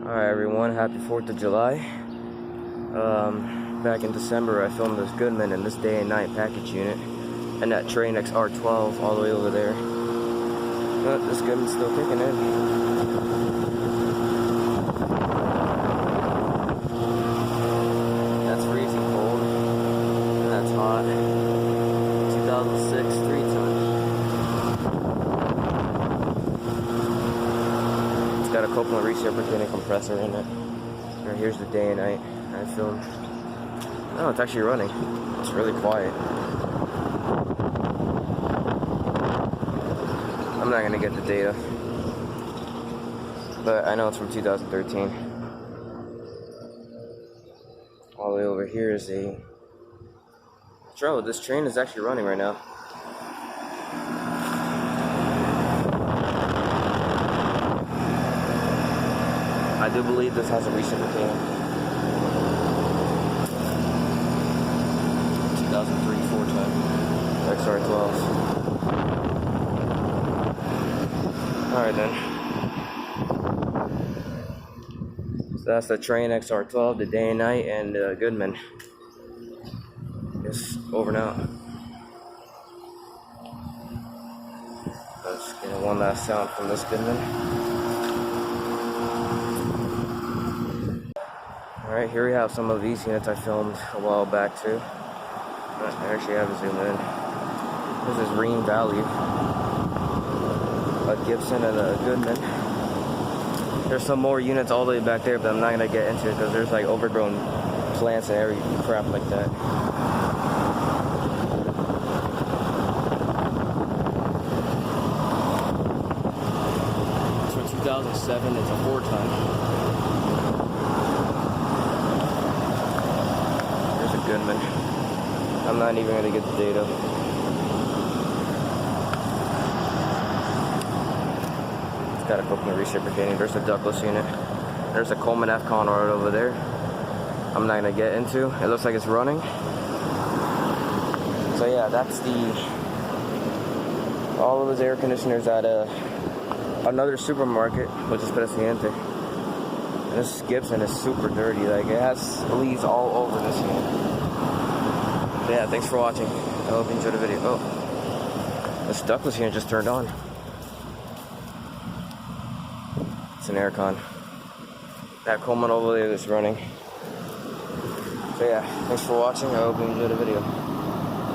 Alright everyone, happy 4th of July. Back in December I filmed this Goodman and this day and night package unit and that Train XR12 all the way over there. But this Goodman's still kicking in. That's freezing cold. And that's hot. 2006 3-ton. It's got a Copeland reciprocating compressor in it. And here's the day and night I filmed. Oh, it's actually running. It's really quiet. I'm not gonna get the data, but I know it's from 2013. All the way over here is a Trello. This train is actually running right now. I do believe this has a reciprocating 2003 4-ton XR12. Alright then. So that's the Train XR12, the day and night, and Goodman. Just over and out. Let's get one last sound from this Goodman. Alright, here we have some of these units I filmed a while back too. I actually have to zoom in. This is Rheem Valley. A Gibson and a Goodman. There's some more units all the way back there, but I'm not gonna get into it because there's like overgrown plants and every crap like that. It's from 2007. It's a 4-ton. There's a Goodman. I'm not even gonna get the data. Got a Copeland reciprocating. There's a ductless unit. There's a Coleman F Conrad over there. I'm not gonna get into. It looks like it's running. So yeah, that's all of those air conditioners at another supermarket, which is Presidente. And this Gibson is super dirty. Like it has leaves all over this unit. So yeah, thanks for watching. I hope you enjoyed the video. Oh, this ductless unit just turned on. It's an aircon. That Coleman over there is running. So yeah, thanks for watching. I hope you enjoyed the video.